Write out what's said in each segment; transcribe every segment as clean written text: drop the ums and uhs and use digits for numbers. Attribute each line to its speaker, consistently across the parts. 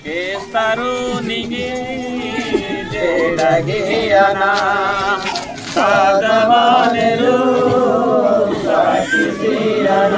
Speaker 1: ಕೇಸ್ತಾರು ನಿಗೆ ಜೇಡಗಿಯನ ಸಾಧವಾನೆರು ಸಾಕಿಸಿಯನ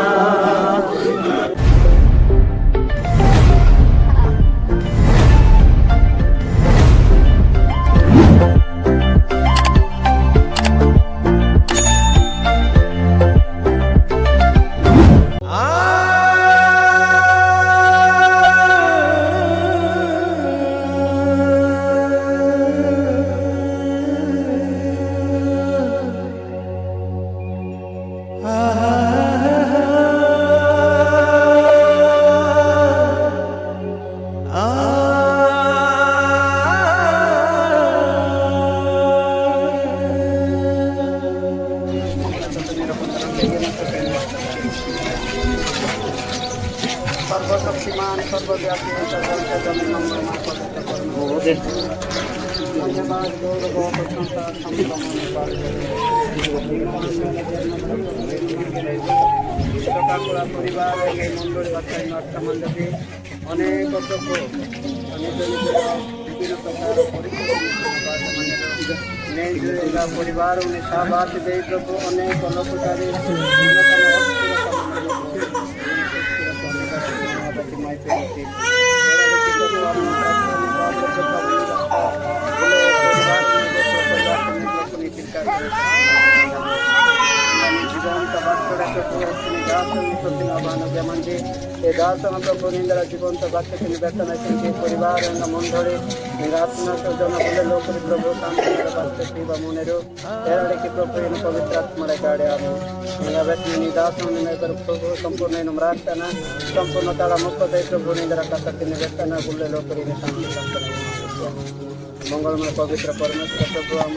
Speaker 1: सर्वशक्तिमान सर्वव्यापी परिवार मंडल मंडली अनेक विभिन्न प्रकार परिवार शाबाद दे प्रभु अनेक लोकचारी दासन प्रभु निंदर जीवंत वाक्य निवेदन परिवार मंडली निरात्मा जन बोले लोक प्रभु शांति मुनेरु की प्रभु पवित्र आत्मा गाड़े दासन प्रभु संपूर्ण प्रार्थना संपूर्ण काल मुक्त प्रभु निंदर कथा निवेदन बोले लोक मंगलमय पवित्र परमेश्वर प्रभु आम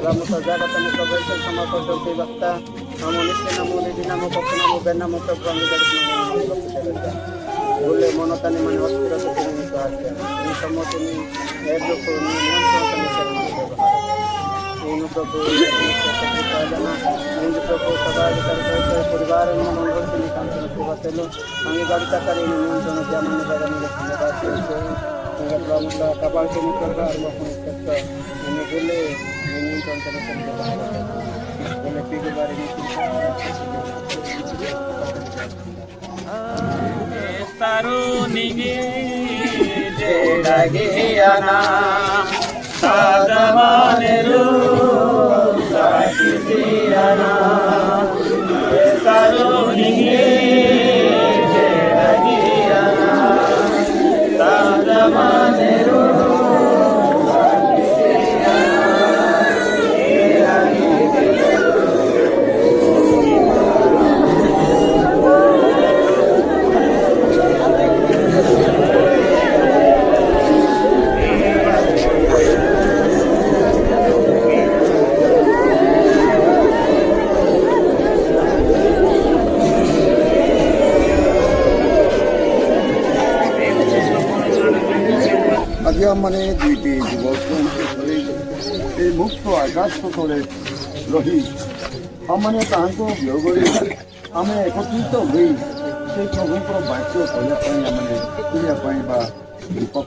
Speaker 1: जगत मुख्य समर्पण वक्ता हम नित्य नमो निधि नाम पक्ष नाम बेनाम प्रभु बोले मनतानी मन अस्थिर सम्मति प्रभु प्रभु परिवार मंगल हमें गाड़िता करी नियंत्रण कपाल के निकल बोले तरुणिगे जेडगियना साधवानेरु साकिसियना तरुणिगे जेडगियना साधवानेरु
Speaker 2: मैंने दुईटी युवक मुक्त आकाश तले रही आमने वियोग आम एकत्रित हो से प्रभु वाक्य कहना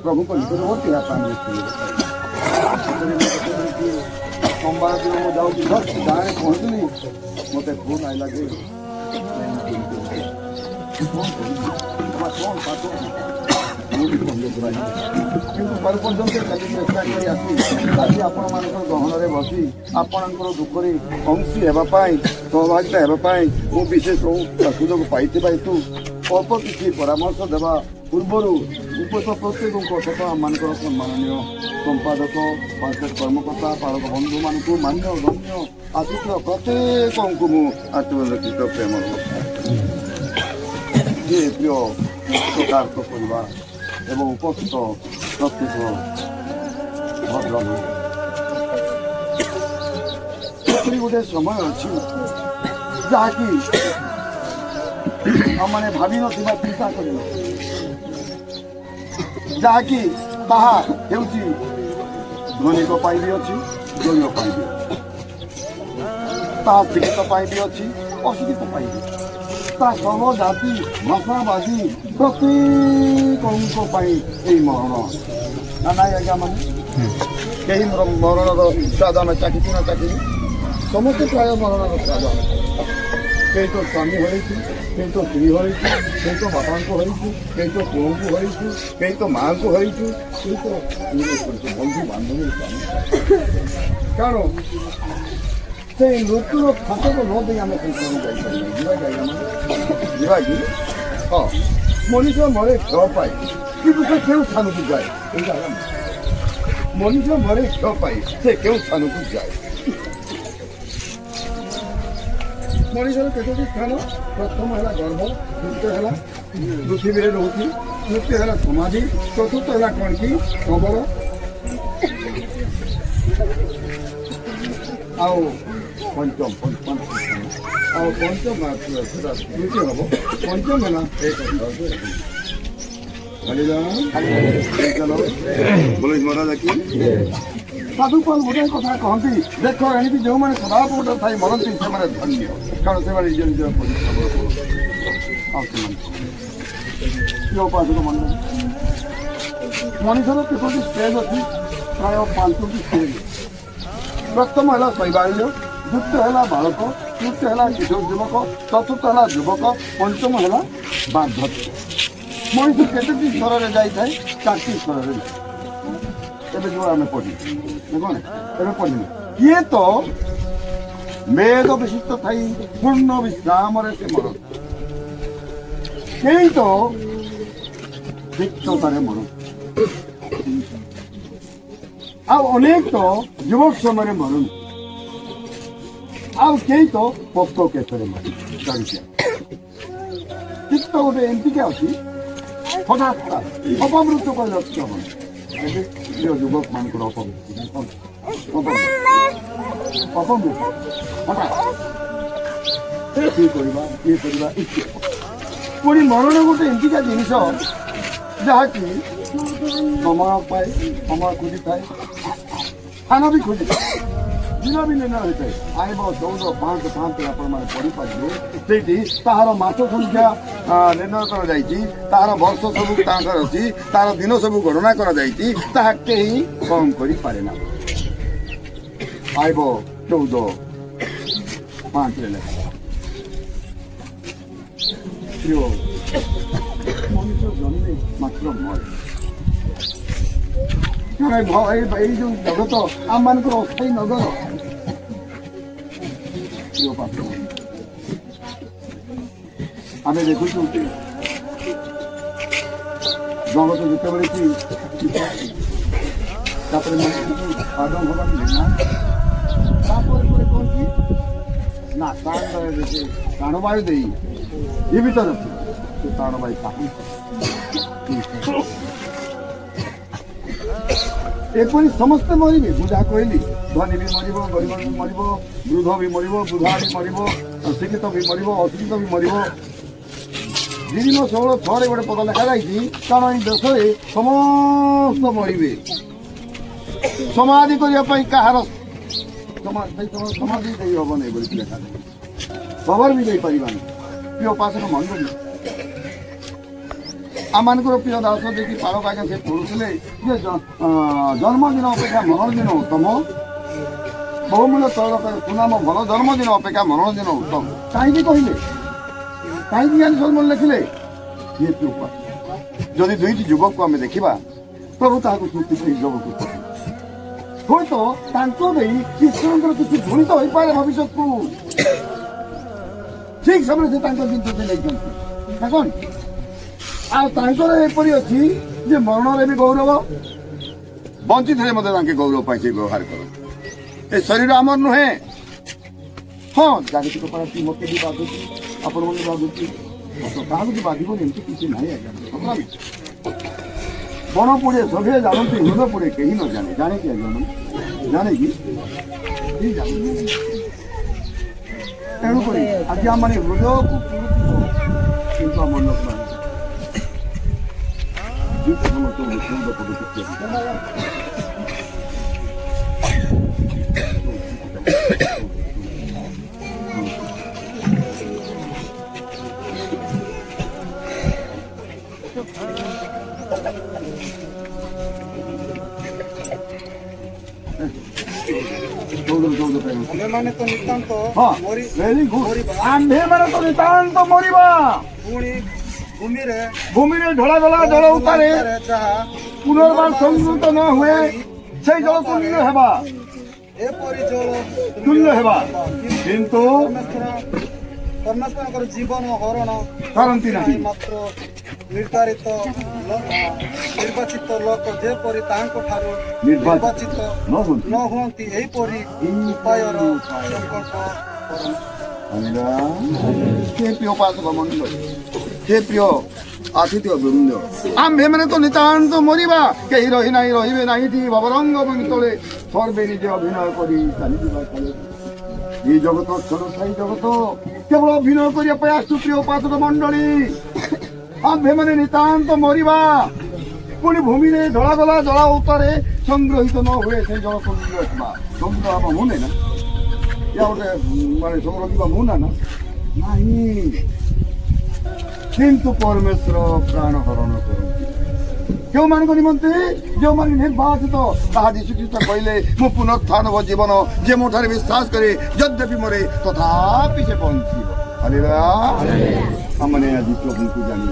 Speaker 2: प्रभु निकटवर्ती सोमवार दिन मुझे जस्ट गाँव पहुँचली मत फोन आईला किंतु कल पर्यटन खाली चेष्टा कर आज आपण मान गहन बसी आपणकर दुखरे अंशी होगापाई सहभागिता होगापाई मु विशेष सुजोग पाई हेतु अल्प किसी परामर्श देवा पूर्वर उपस्थित प्रत्येक सहित आमकर सम्माननीय संपादक पंचायत कर्मकर्ता पालक बंधु मानक मान्य गण्य आतिथ्य प्रत्येक को आत्मरक्षित प्रेम प्रिय मुक्त परिवार एवं उपस्थित प्रत्येक भद्र गोटे समय अच्छी जहाँकि आमने भावी ना चिंता कर जहाँकि धनिक भी अच्छी गरीब भी शिक्षित भी अच्छी अशिक्षित भी ତା ସବୁ ଜାତି ଭାଷାଭାଷୀ ପ୍ରତ୍ୟେକଙ୍କ ପାଇଁ ଏଇ ମରଣ ନା ନାଇଁ ଆଜ୍ଞା ମାନେ କେହି ମରଣର ସ୍ୱାଦ ଆମେ ଚାଖିଛୁ ନା ଚାଖିଛୁ ସମସ୍ତେ ପ୍ରାୟ ମରଣର ସ୍ୱାଦ କେହି ତ ସ୍ୱାମୀ ହରେଇଛୁ କେହି ତ ସ୍ତ୍ରୀ ହରେଇଛୁ କେହି ତ ବାପାଙ୍କୁ ହରେଇଛୁ କେହି ତ ପୁଅଙ୍କୁ ହରେଇଛୁ କେହି ତ ମାଆଙ୍କୁ ହରେଇଛୁ କେହି ତ ବନ୍ଧୁ ବାନ୍ଧବୀ ସ୍ୱାମୀ କାରଣ ସେଇ ମୃତ୍ୟୁର ଫାଟକ ନ ଦେଇ ଆମେ ସଂସାର ଯାଇପାରିବା ଯିବା କି ହଁ ମଣିଷ ମରେ କ୍ଷୟ ପାଏ କିନ୍ତୁ ସେ କେଉଁ ସ୍ଥାନକୁ ଯାଏ ଏଇଟା ହେଲା ମଣିଷ ମରେ କ୍ଷୟ ପାଏ ସେ କେଉଁ ସ୍ଥାନକୁ ଯାଏ ମଣିଷର କେତୋଟି ସ୍ଥାନ ପ୍ରଥମ ହେଲା ଗର୍ଭ ଦ୍ୱିତୀୟ ହେଲା ପୃଥିବୀରେ ରହୁଛି ତୃତୀୟ ହେଲା ସମାଧି ଚତୁର୍ଥ ହେଲା କ'ଣ କି କବର ଆଉ ପଞ୍ଚମ ଆଉ ପଞ୍ଚମ ତୃତୀୟ ହବ ପଞ୍ଚମ ହେଲା ବୋଲେ ମହାରାଜ କି ସାଧୁପାଲ ଗୋଟେ କଥା କହନ୍ତି ଦେଖ ଏଣିକି ଯେଉଁମାନେ ସଦାପଟ ଥାଇ ମରନ୍ତି ସେମାନେ ଧନ୍ୟ କାରଣ ସେମାନେ ନିଜ ନିଜର ପରିଶ୍ରମ ଆଉ ସେମାନେ ଉପାସକ ମଣ୍ଡଳ ମଣିଷର କେତୋଟି ଷ୍ଟେଜ୍ ଅଛି ପ୍ରାୟ 5ଟି ଷ୍ଟେଜ୍ ପ୍ରଥମ ହେଲା ଶୈବାଲ୍ୟ ଦ୍ୱିତୀୟ ହେଲା ବାଳକ ତୃତୀୟ ହେଲା କିଶୋର ଯୁବକ ଚତୁର୍ଥ ହେଲା ଯୁବକ ପଞ୍ଚମ ହେଲା ବାର୍ଦ୍ଧକ୍ୟ ମଣିଷ କେତୋଟି ସ୍ତରରେ ଯାଇଥାଏ 4ଟି ସ୍ତରରେ ଏବେ ଯେଉଁ ଆମେ ପଢ଼ିବୁ କ'ଣ ଏବେ ପଢ଼ିବୁ କିଏ ତ ମେଦ ବିଶିଷ୍ଟ ଥାଇ ପୂର୍ଣ୍ଣ ବିଶ୍ରାମରେ ସେ ମରନ୍ତି କେହି ତ ବିକ୍ଷତାରେ ମରନ୍ତି ଆଉ ଅନେକ ତ ଯୁବକ ସମୟରେ ମରନ୍ତି ଆଉ କେହି ତ ପକ୍ଷ କେଶରେ ମରନ୍ତି ଜାଣିଛ ଚିତ୍ତ ଗୋଟେ ଏମିତିକା ଅଛି ହଠାତ୍ ଅପମୃତ୍ୟୁ କହିଲେ ଅଛି ହବନି ଯୁବକ ମାନଙ୍କର ଅପମୃତ୍ୟୁ ହଠାତ୍ ଇଏ କରିବା ପୁଣି ମରଣ ଗୋଟେ ଏମିତିକା ଜିନିଷ ଯାହାକି ସମୟ ପାଏ ସମୟ ଖୋଜିଥାଏ ସ୍ଥାନ ବି ଖୋଜିଥାଏ ଦିନ ବି ନିର୍ଣ୍ଣୟ ହୋଇଥାଏ ଆଇବ 14/5 ଆପଣମାନେ ପଢ଼ିପାରିବେ ସେଇଠି ତାହାର ମାସ ସଂଖ୍ୟା ନିର୍ଣ୍ଣୟ କରାଯାଇଛି ତାହାର ବର୍ଷ ସବୁ ତାଙ୍କର ଅଛି ତାହାର ଦିନ ସବୁ ଗଣନା କରାଯାଇଛି ତାହା କେହି କମ୍ କରିପାରେ ନା ଆଇବ 14/5 ଲେଖା ମଣିଷ ଜନ୍ମେ ମାତ୍ର ମରେ ଏଇ ଯୋଉ ଜଗତ ଆମମାନଙ୍କର ଅସ୍ଥାୟୀ ନଗର ଆମେ ଦେଖୁଛୁ ଜଗତ ଯେତେବେଳେ କି ତାପରେ ଆଦମ ହବା ତାପରେ ପରେ କ'ଣ କି ନା ପ୍ରାଣବାୟୁ ଦେଇ ଜୀବିତ ରଖି ସେ ପ୍ରାଣବାୟୁ କାହିଁ ଏପରି ସମସ୍ତେ ମରିବେ ମୁଁ ଯାହା କହିଲି ଧନୀ ବି ମରିବ ଗରିବ ବି ମରିବ ବୃଦ୍ଧ ବି ମରିବ ବୃଦ୍ଧା ବି ମରିବ ଶିକ୍ଷିତ ବି ମରିବ ଅଶିକ୍ଷିତ ବି ମରିବ 2016 ଗୋଟେ ପଦ ଲେଖାଯାଇଛି କାରଣ ଏଇ ଦେଶରେ ସମସ୍ତ ମରିବେ ସମାଧି କରିବା ପାଇଁ କାହାର ସମାଧି ଦେଇ ହବ ନାହିଁ ବୋଲି ଲେଖାଯାଇଛି ଖବର ବି ଦେଇପାରିବାନି ପ୍ରିୟ ଉପାସକ ମଣ୍ଡଳୀ ଆମମାନଙ୍କର ପ୍ରିୟ ଦାସ ଦେଇକି ପାଳକ ଆଜ୍ଞା ସେ ପଢ଼ୁଥିଲେ ଯେ ଜନ୍ମଦିନ ଅପେକ୍ଷା ମନୋରଞ୍ଜନ ଉତ୍ତମ ବହୁମୂଲ୍ୟ ତୈଳ ସୁନାମ ଭଲ ଜନ୍ମଦିନ ଅପେକ୍ଷା ମନୋରଞ୍ଜନ ଉତ୍ତମ କାହିଁକି କହିଲେ କାହିଁକି ଜ୍ଞାନୀ ସଲମନ ଲେଖିଲେ ଯେହେତୁ ଯଦି ଦୁଇଟି ଯୁବକକୁ ଆମେ ଦେଖିବା ପ୍ରଭୁ ତାହାକୁ ସୃଷ୍ଟି କରି ଜଗକୁ ହୁଏତ ତାଙ୍କ ଦେଇ ଈଶ୍ୱରଙ୍କର କିଛି ଭୂଳିତ ହୋଇପାରେ ଭବିଷ୍ୟତକୁ ଠିକ ସମୟରେ ସେ ତାଙ୍କ ଜିନିଷ ସେ ନେଇଛନ୍ତି ନା କ'ଣ ଆଉ ତାଙ୍କର ଏପରି ଅଛି ଯେ ମରଣରେ ବି ଗୌରବ ବଞ୍ଚିଥିଲେ ମଧ୍ୟ ତାଙ୍କେ ଗୌରବ ପାଇଁ ସେ ବ୍ୟବହାର କରନ୍ତି ଏ ଶରୀର ଆମର ନୁହେଁ ହଁ ଜାଗତିକ ପାରାଟି ମୋତେ ବି ବାଧୁଛି ଆପଣମାନେ ବାଧୁଛି କାହାକୁ ବି ବାଧିବନି ଏମିତି କିଛି ନାହିଁ ଆଜ୍ଞା ବଣ ପୋଡ଼େ ସଭିଏ ଜାଣନ୍ତି ହୃଦ ପୋଡ଼େ କେହି ନ ଜାଣେ ଜାଣେ କି ଆଜ୍ଞା ମାନେ ଜାଣେ କି ତେଣୁକରି ଆଜି ଆମମାନେ ହୃଦୟକୁ କିନ୍ତୁ ଆମ ମନକୁ ସମସ୍ତ ପଦକ୍ଷେପ
Speaker 1: ଆମେମାନେ ତ ନିତାନ୍ତ
Speaker 2: ହଁ
Speaker 1: ମରି
Speaker 2: ଭେରି ଗୁଡ୍
Speaker 1: ମରିବା।
Speaker 2: ଆମ୍ଭେମାନେ ତ ନିତାନ୍ତ ମରିବା
Speaker 1: ପୁଣି ଭୂମିରେ
Speaker 2: ଭୂମିରେ ଢଳାଗଲା ଜଳ ଉତ୍ତାରେ
Speaker 1: ଯାହା
Speaker 2: ପୁନର୍ବାର ସଂଗୃତ ନ ହୁଏ ସେଇ ଜଳ ତୁଲ୍ୟ ହେବା
Speaker 1: ଏପରି ଜଳ
Speaker 2: ତୁଲ୍ୟ ହେବା କିନ୍ତୁ
Speaker 1: ପରମେଶ୍ୱରଙ୍କର ଜୀବନ ହରଣ
Speaker 2: କରନ୍ତି ନାହିଁ
Speaker 1: ମାତ୍ର ନିର୍ଦ୍ଧାରିତ ନିର୍ବାଚିତ ଲୋକ ଯେପରି ତାଙ୍କ ଠାରୁ ନିର୍ବାଚିତ
Speaker 2: ନ ହୁଅନ୍ତି
Speaker 1: ନ ହୁଅନ୍ତି ଏହିପରି ଉପାୟର ସଂକଳ୍ପ
Speaker 2: କେ ପ୍ରିୟ ଉପାସକ ମଣ୍ଡଳୀ କେ ପ୍ରିୟ ଆତିଥ୍ୟ ବୃନ୍ଦ ଆମ୍ଭେମାନେ ତ ନିତାନ୍ତ ମରିବା କେହି ରହି ନାହିଁ ରହିବେ ନାହିଁ ଭବରଙ୍ଗ ଭୂମି ତଳେ ସର୍ବେ ନିଜେ ଅଭିନୟ କରି ଚାଲିଯିବା କାଳେ এই জগত ক্ষণস্থায়ী জগত কেবল অভিনয় করিয়া পাই আসু প্রিয় উপাসক মন্ডলী আম্ভেମାନେ নিতান্ত মরিবা পুଣି ভূমিরে ঢଳାଗଲା ଜଳ ଉତ୍ତାରେ ସଂଗ୍ରହିତ ନ ହୁଏ ସେ ଜଳ ସଂଗ୍ରହ ହେବା ସଂଗ୍ରହ ହେବା ମୁନେ ନା ୟା ଗୋଟେ ମାନେ ସଂଗ୍ରହିବା ମୁନା ନା ନାହିଁ କିନ୍ତୁ ପରମେଶ୍ୱର ପ୍ରାଣ ହରଣ କରନ୍ତି କେଉଁମାନଙ୍କ ନିମନ୍ତେ ଯେଉଁମାନେ ନିର୍ବାଚିତ ତାହା ଯୀଶୁଖ୍ରୀଷ୍ଟ କହିଲେ ମୁଁ ପୁନରୁତ୍ଥାନ ଓ ଜୀବନ ଯେ ମୋ ଠାରେ ବିଶ୍ୱାସ କରେ ଯଦ୍ୟପି ମରେ ତଥାପି ସେ ବଞ୍ଚିବ ହାଲେଲୁୟା ଆମମାନେ ଆଜି ପ୍ରଭୁଙ୍କୁ ଜାଣି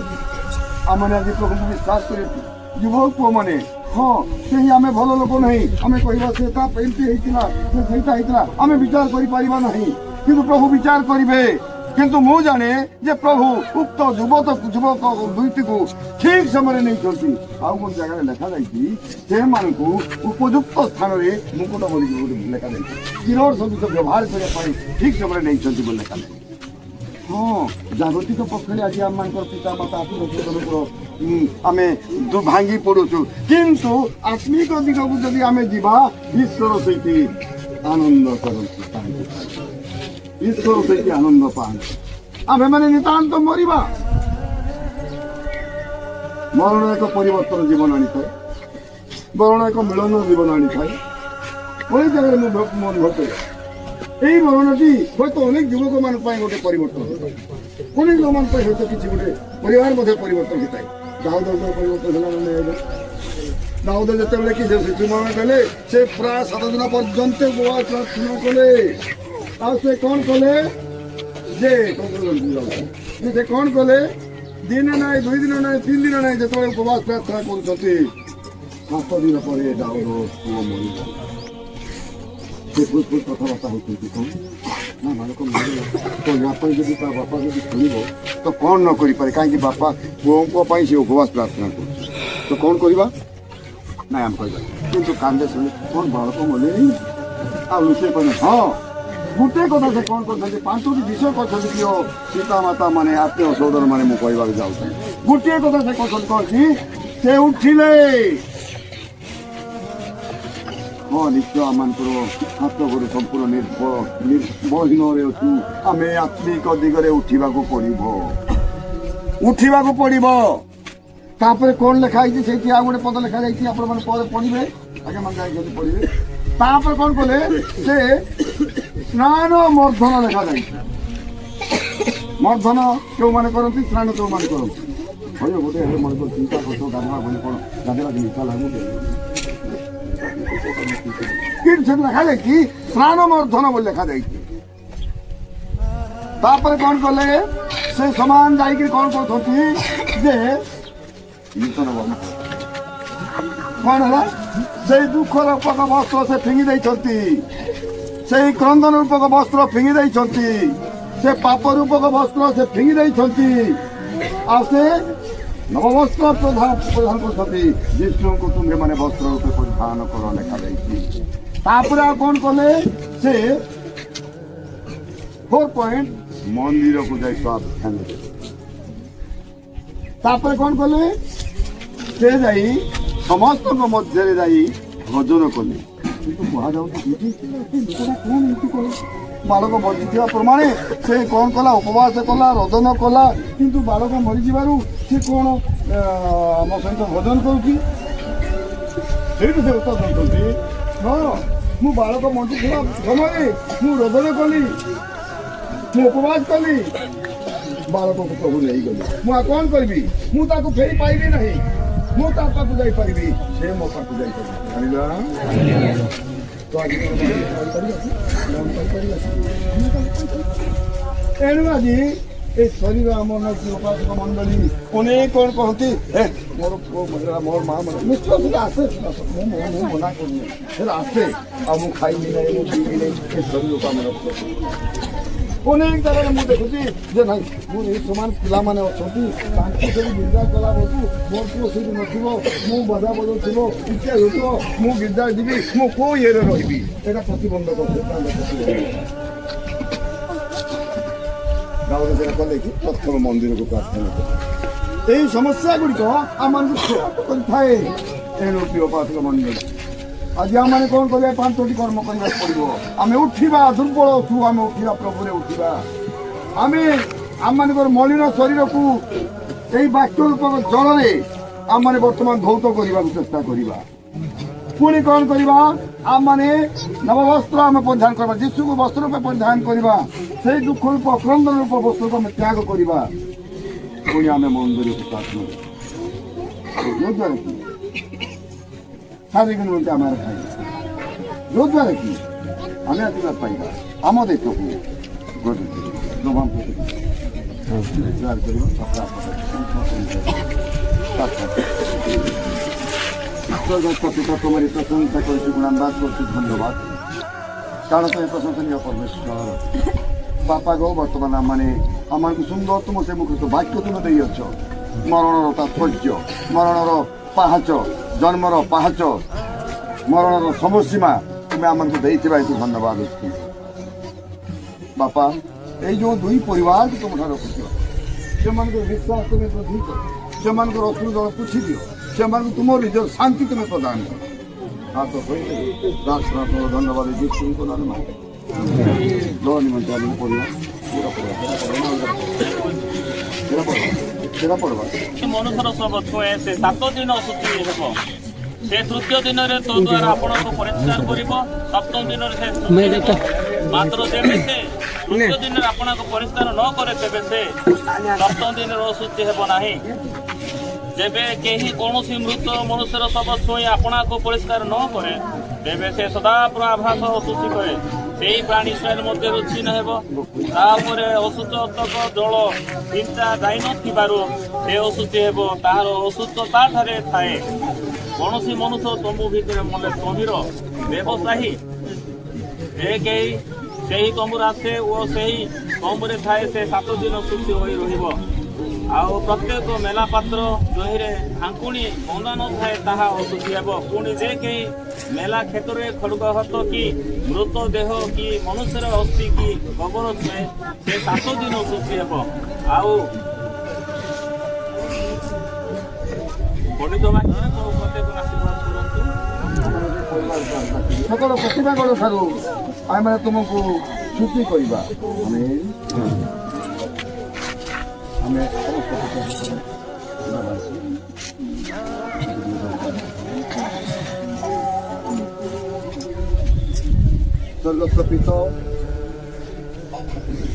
Speaker 2: ଆମମାନେ ଆଜି ପ୍ରଭୁଙ୍କୁ ବିଶ୍ୱାସ କରି ଯୁବକ ପୁଅମାନେ ହଁ ସେହି ଆମେ ଭଲ ଲୋକ ନାହିଁ ଆମେ କହିବା ସେ ତା ଏମିତି ହେଇଥିଲା ସେ ସେଇଟା ହେଇଥିଲା ଆମେ ବିଚାର କରିପାରିବା ନାହିଁ କିନ୍ତୁ ପ୍ରଭୁ ବିଚାର କରିବେ କିନ୍ତୁ ମୁଁ ଜାଣେ ଯେ ପ୍ରଭୁ ଉକ୍ତ ଯୁବକ ଦୁଇଟିକୁ ଠିକ ସମୟରେ ନେଇଛନ୍ତି ଆଉ ଗୋଟେ ଜାଗାରେ ଲେଖାଯାଇଛି ସେମାନଙ୍କୁ ଉପଯୁକ୍ତ ସ୍ଥାନରେ ମୁକୁଟ ବୋଲିକି ଗୋଟେ ଲେଖାଯାଇଛି ଚିରୋଡ଼ ସହିତ ବ୍ୟବହାର କରିବା ପାଇଁ ଠିକ ସମୟରେ ନେଇଛନ୍ତି ବୋଲି ଲେଖାଯାଇଛି ହଁ ଜାଗତିକ ପକ୍ଷରେ ଆଜି ଆମମାନଙ୍କର ପିତାମାତା ଆତ୍ମୀୟଙ୍କର ଆମେ ଭାଙ୍ଗି ପଡ଼ୁଛୁ କିନ୍ତୁ ଆତ୍ମିକ ଦିଗକୁ ଯଦି ଆମେ ଯିବା ଈଶ୍ୱର ସହିତ ଆନନ୍ଦ କରନ୍ତି ଈଶ୍ୱର ସହିତ ଆନନ୍ଦ ପାଆନ୍ତି ଆମ୍ଭେମାନେ ନିତାନ୍ତ ମରିବା ମରଣ ଏକ ପରିବର୍ତ୍ତନ ଜୀବନ ଆଣିଥାଏ ମରଣ ଏକ ମିଳନ ଜୀବନ ଆଣିଥାଏ ଅନେକ ଜାଗାରେ ମୁଁ ମନ ଘଟେ এই মরণটি হয়তো অনেক যুবকମାନଙ୍କ ପାଇଁ ଗୋଟେ ପରିବର୍ତ୍ତନ ହୋଇଥାଏ ଅନେକ ଲୋକମାନଙ୍କ ପାଇଁ ହয়তো କିଛି ଗୋଟେ ପରିବାର ମଧ୍ୟ ପରିବର୍ତ୍ତନ ହୋଇଥାଏ ଦାଉଦଙ୍କର ପରିବର୍ତ୍ତନ ହେଲା ମାନେ ଦାଉଦ ଯେତେବେଳେ କି ଶିଶୁମରଣ କଲେ ସେ ପ୍ରାୟ 7 ଦିନ ପର୍ଯ୍ୟନ୍ତ ଉପବାସ ପ୍ରାର୍ଥନା କଲେ ଆଉ ସେ କ'ଣ କଲେ ଯେ ସେ କ'ଣ କଲେ ଦିନ ନାହିଁ 2 ଦିନ ନାହିଁ 3 ଦିନ ନାହିଁ ଯେତେବେଳେ ଉପବାସ ପ୍ରାର୍ଥନା କରୁଛନ୍ତି 7 ଦିନ ପରେ ଦାଉଦ ପୁଅ ମରିଗଲା ସେ ବହୁତ କଥାବାର୍ତ୍ତା ହେଉଛନ୍ତି କ'ଣ ନା ବାଳକ ମରିଲା ତ ବାପା ଯଦି ତା ବାପା ଯଦି ଶୁଣିବ ତ କ'ଣ ନ କରିପାରେ କାହିଁକି ବାପା ପୁଅଙ୍କ ପାଇଁ ସେ ଉପବାସ ପ୍ରାର୍ଥନା କରୁଛି ତ କ'ଣ କରିବା ନାଇଁ ଆମେ କହିବା କିନ୍ତୁ କାନ୍ଦେ ଶୁଣି କ'ଣ ବାଳକ ମରିଲେନି ଆଉ ସେ କହିଲେ ହଁ ଗୋଟେ କଥା ସେ କ'ଣ କରୁଛନ୍ତି 5ଟି ବିଷୟ କରିଛନ୍ତି ପ୍ରିୟ ପିତାମାତା ମାନେ ଆତ୍ମୀୟ ସହୋଦର ମାନେ ମୁଁ କହିବାକୁ ଯାଉଛି ଗୋଟିଏ କଥା ସେ କରୁଛନ୍ତି କ'ଣ କି ସେ ଉଠିଲେ ହଁ ନିଶ୍ଚୟ ଆମମାନଙ୍କର ହାତ ଗୋଡ଼ ସମ୍ପୂର୍ଣ୍ଣ ନିର୍ଭରହୀନରେ ଅଛୁ ଆମେ ଆତ୍ମିକ ଦିଗରେ ଉଠିବାକୁ ପଡ଼ିବ ତାପରେ କ'ଣ ଲେଖା ହେଇଛି ସେଇଠି ଆଉ ଗୋଟେ ପଦ ଲେଖାଯାଇଛି ଆପଣମାନେ ପରେ ପଢ଼ିବେ ଆଜ୍ଞା ମାନେ ଯାଇଛନ୍ତି ପଢ଼ିବେ ତାପରେ କ'ଣ କଲେ ସେ ସ୍ନାନ ମର୍ଦ୍ଦନ ଲେଖାଯାଇଛି ମର୍ଦ୍ଦନ କେଉଁମାନେ କରନ୍ତି ସ୍ନାନ କେଉଁମାନେ କରନ୍ତି କହିବ ଗୋଟେ ହେଲେ ମଣିଷ ଚିନ୍ତା କରୁଛ ଗାଧୁଆ ବୋଲି କ'ଣ ଗାଧେଇବାକୁ ଇଚ୍ଛା ଲାଗୁଛି କିନ୍ତୁ ସେଠି ଲେଖାଯାଇଛି ସ୍ନାନ ମର୍ଦ୍ଦନ ବୋଲି ଲେଖାଯାଇଛି ତାପରେ କ'ଣ କଲେ ସେ ସମାନ ଯାଇକି କ'ଣ କରୁଛନ୍ତି ଯେ କ'ଣ ହେଲା ସେଇ ଦୁଃଖର ରୂପକ ବସ୍ତ୍ର ସେ ଫିଙ୍ଗି ଦେଇଛନ୍ତି ସେଇ କ୍ରନ୍ଦନ ରୂପକ ବସ୍ତ୍ର ଫିଙ୍ଗି ଦେଇଛନ୍ତି ସେ ପାପ ରୂପକ ବସ୍ତ୍ର ସେ ଫିଙ୍ଗି ଦେଇଛନ୍ତି ଆଉ ସେ ନବବସ୍ତ୍ର ପ୍ରଧାନ କରୁଛନ୍ତି ବିଷ୍ଣୁଙ୍କୁ ତୁମ୍ଭେମାନେ ବସ୍ତ୍ର ରୂପେ ପରିଧାନ କର ଲେଖାଯାଇଛି ତାପରେ ଆଉ କ'ଣ କଲେ ସେ 4 ପଏଣ୍ଟ ମନ୍ଦିରକୁ ଯାଇ ସ୍ୱାଧ୍ୟାନ ଦେଲେ ତାପରେ କ'ଣ କଲେ ସେ ଯାଇ ସମସ୍ତଙ୍କ ମଧ୍ୟରେ ଯାଇ ଭଜନ କଲେ କିନ୍ତୁ କୁହାଯାଉଛି ଲୋକଟା କ'ଣ ଏମିତି କଲେ ବାଳକ ମରିଯିବା ପ୍ରମାଣେ ସେ କ'ଣ କଲା ଉପବାସ କଲା ରୋଦନ କଲା କିନ୍ତୁ ବାଳକ ମରିଯିବାରୁ ସେ କ'ଣ ଆମ ସହିତ ଭଜନ କରୁଛି ସେଇଠୁ ସେ ଉତ୍ତର ଦେଉଛନ୍ତି ହଁ ମୁଁ ବାଳକ ବଞ୍ଚିଥିବା ସମୟରେ ମୁଁ ରୋଦନ କଲି ମୁଁ ଉପବାସ କଲି ବାଳକକୁ ପ୍ରଭୁ ନେଇଗଲି ମୁଁ ଆଉ କ'ଣ କରିବି ମୁଁ ତାକୁ ଫେରି ପାଇବି ନାହିଁ ମୁଁ ତା ପାଖକୁ ଯାଇପାରିବି, ସେ ମୋ ପାଖକୁ ଯାଇପାରିବି। ତ ଆଜି ଏଣୁ ଆଜି ଏ ଶରୀର ଆମର ଉପାସକ ମଣ୍ଡଳୀ ଅନେକ କଣ କହନ୍ତି ମୋର ପୁଅ ମରିଗଲା, ମୋର ମା ମରିଗଲା, ନିଶ୍ଚୟ ସେଟା ଆସେ, ମୁଁ ମନା କରୁନି, ସେଟା ଆସେ। ଆଉ ମୁଁ ଖାଇବି ନାହିଁ, ମୁଁ ପିଇବି ନାହିଁ, ଏ ଶରୀରକୁ ଆମେ ରକ୍ତ ଅନେକ ଜାଗାରେ ମୁଁ ଦେଖୁଛି ଯେ ନାଇଁ ମୁଁ ଏଇ ସମାନ ପିଲାମାନେ ଅଛନ୍ତି, ତାଙ୍କୁ ସେଠି ଗିର୍ଜା କଲା ବେଳକୁ ମୋର ପୁଅ ସେଠି ନଥିବ, ମୁଁ ବଜା ବଜାଉଥିବ, ଇଚ୍ଛା ହେଉଥିବ, ମୁଁ ଗିର୍ଜା ଯିବି, ମୁଁ କୋଉ ଇଏରେ ରହିବି? ଏଇଟା ପ୍ରତିବନ୍ଧକ ଗାଁରେ ସେଟା କଲେ କି ପ୍ରଥମ ମନ୍ଦିରକୁ ପ୍ରାର୍ଥନା କରେ। ଏଇ ସମସ୍ୟା ଗୁଡ଼ିକ ଆମମାନଙ୍କୁ କରିଥାଏ। ଏଣୁ ପ୍ରିୟ ଉପାସକ ମଣ୍ଡଳୀ, ଆଜି ଆମମାନେ କ'ଣ କରିବା? 5ଟି କର୍ମ କରିବାକୁ ପଡ଼ିବ। ଆମେ ଉଠିବା, ଦୁର୍ବଳ ଅଛୁ, ଆମେ ଉଠିବା, ପ୍ରଭୁରେ ଉଠିବା। ଆମେ ଆମମାନଙ୍କର ମଳିନ ଶରୀରକୁ ଏଇ ବାକ୍ୟ ରୂପକ ଜଳରେ ଆମମାନେ ବର୍ତ୍ତମାନ ଧୌତ କରିବାକୁ ଚେଷ୍ଟା କରିବା। ପୁଣି କ'ଣ କରିବା? ଆମମାନେ ନବବସ୍ତ୍ର ଆମେ ପରିଧାନ କରିବା, ଯୀଶୁକୁ ବସ୍ତ୍ର ରୂପେ ପରିଧାନ କରିବା, ସେଇ ଦୁଃଖ ରୂପ କ୍ରନ୍ଦନ ରୂପ ବସ୍ତ୍ରକୁ ଆମେ ତ୍ୟାଗ କରିବା। ପୁଣି ଆମେ ମନ୍ଦିରକୁ ପ୍ରାର୍ଥନା ଯୋଦ୍ୱାରା କି ଶାରୀରିକ ନିମନ୍ତେ ଆମେ ଖାଇବା, ଯୋଦ୍ୱାରା କି ଆମେ ଆଶୀର୍ବାଦ ପାଇବା ଆମ ଦେଶକୁ ପିତା তোমার প্রশংসা করছি, গুণান্বাদ করছি, ধন্যবাদ। কারণ তুমি প্রশংসনীয় পরমেশ্বর বাপা গো, বর্তমান মানে আমার সুন্দরতম সে মুখস্থ বাক্য তুমি দিয়েছ। মরণর তাৎপর্য, মরণর পাহাচ, জন্মর পাহাচ, মরণর সমসীমা তুমি আমাকে ଦେଇଥିବା ଏଠୁ ଧନ୍ୟବାଦ ଅଛି ବାପା। ଏଇ ଯେଉଁ ଦୁଇ ପରିବାରକୁ ତୁମଠାରୁ ରଖୁଛ, ସେମାନଙ୍କର ବିଶ୍ୱାସ ତୁମେ ବୃଦ୍ଧି କର, ସେମାନଙ୍କର ଅଶ୍ରୁ ଜଳ ପୋଛି ଦିଅ, ସେମାନଙ୍କୁ ତୁମର ନିଜର ଶାନ୍ତି ତୁମେ ପ୍ରଦାନ କର। ହାତ ପ୍ରାର୍ଥନା ତୁମର ଧନ୍ୟବାଦ ଯୀଶୁଙ୍କ ନାମରେ ଜୟ ନିମନ୍ତେ ଆମେ ପଢ଼ିବା। ସେଟା ପଢ଼ବା
Speaker 3: ମନୁଷ୍ୟର ସବ ଛୁଏଁ ସେ 7 ଦିନ ଶୁଚି ହେବ। ସେ ତୃତୀୟ ଦିନରେ ତୋ ଦ୍ୱାରା ଆପଣଙ୍କୁ ପରିଷ୍କାର କରିବ, ସପ୍ତମ ଦିନରେ ସେ ମାତ୍ର ଯେବେ ସେ ତୃତୀୟ ଦିନରେ ଆପଣଙ୍କୁ ପରିଷ୍କାର ନ କରେ, ତେବେ ସେ ସପ୍ତମ ଦିନରେ ଅଶୁଚି ହେବ ନାହିଁ। ଯେବେ କେହି କୌଣସି ମୃତ ମନୁଷ୍ୟର ଶବ ଛୁଇଁ ଆପଣଙ୍କୁ ପରିଷ୍କାର ନ କରେ, ତେବେ ସେ ସଦାପୁର ଆଭାସ ଅଶୁଚି କରେ, ସେହି ପ୍ରାଣୀ ଇସ୍ରାଏଲ ମଧ୍ୟରୁ ଛିନ୍ନ ହେବ। ତାପରେ ଅଶୁଚତକ ଜଳ ଚିନ୍ତା ଯାଇନଥିବାରୁ ସେ ଅଶୁଚି ହେବ, ତାହାର ଅଶୁଚ ତାଠାରେ ଥାଏ। କୌଣସି ମନୁଷ୍ୟ ତମ୍ବୁ ଭିତରେ ମଲେ ତମ୍ବୁର ବ୍ୟବସାୟୀ ଯେ କେହି ସେହି ତମ୍ବୁରେ ଆସେ ଓ ସେହି ତମ୍ବୁରେ ଥାଏ, ସେ 7 ଦିନ ଶୁଚି ହୋଇ ରହିବ। ଆଉ ପ୍ରତ୍ୟେକ ମେଲା ପାତ୍ର ଜହିରେ ଢାଙ୍କୁଣୀ ବନ୍ଧା ନଥାଏ, ତାହା ଅଶୁଚି ହେବ। ପୁଣି ଯେ କେହି ମେଲା କ୍ଷେତ୍ରରେ ଖଡ଼ଗ ହାତ କି ମୃତ ଦେହ କି ମନୁଷ୍ୟର ଅସ୍ଥି କି ଗୋବର ଛୁଏଁ, ସେ 7 ଦିନ ଶୁଚି ହେବ। ଆଉ ପଣ୍ଡିତ ବାକ୍ୟରେ ପ୍ରତ୍ୟେକ ଆଶୀର୍ବାଦ କରନ୍ତୁ।
Speaker 2: ସକଳ ପ୍ରତିଭାଗଳ ଠାରୁ ଆମେମାନେ ତୁମକୁ ଛୁଟି କରିବା। ଆମେ ସ୍ୱର୍ଗସ୍ଥ ପିତା,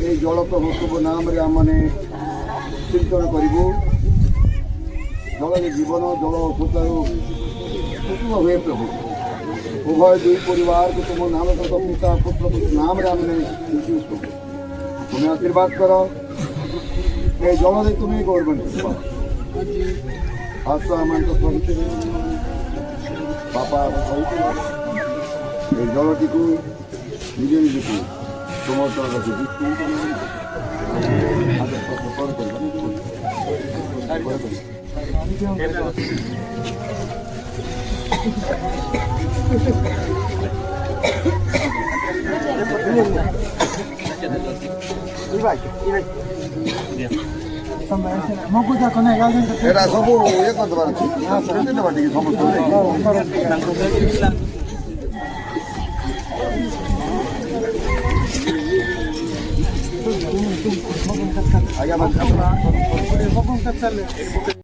Speaker 2: এই জল প্রভু শুভ নামে ଆମେ চিন্তন କରିବୁ। ଜଳରେ ଜୀବନ, ଜଳ ଅସୁତାରୁ ସୁସ୍ଥ ହୁଏ ପ୍ରଭୁ। ଉଭୟ ଦୁଇ ପରିବାରକୁ ତୁମ ନାମ ପିତା ପୁତ୍ର ନାମରେ ଆମେ ତୁମେ ଆଶୀର୍ବାଦ କର। ଏ ଜଳରେ ତୁମେ ଗୌରବାନ୍ୱିତ ଆସ ଆମମାନଙ୍କ ସହିତ ବାପା ସହିତ ଏ ଜଳଟିକୁ ନିଜ ନିଜକୁ ତୁମ ତରଫରୁ ଏଇଟା ସବୁ ଇଏ କରିଦେବାର ଅଛି, ଦେବା ଟିକେ ସମସ୍ତଙ୍କୁ ଆଜ୍ଞା।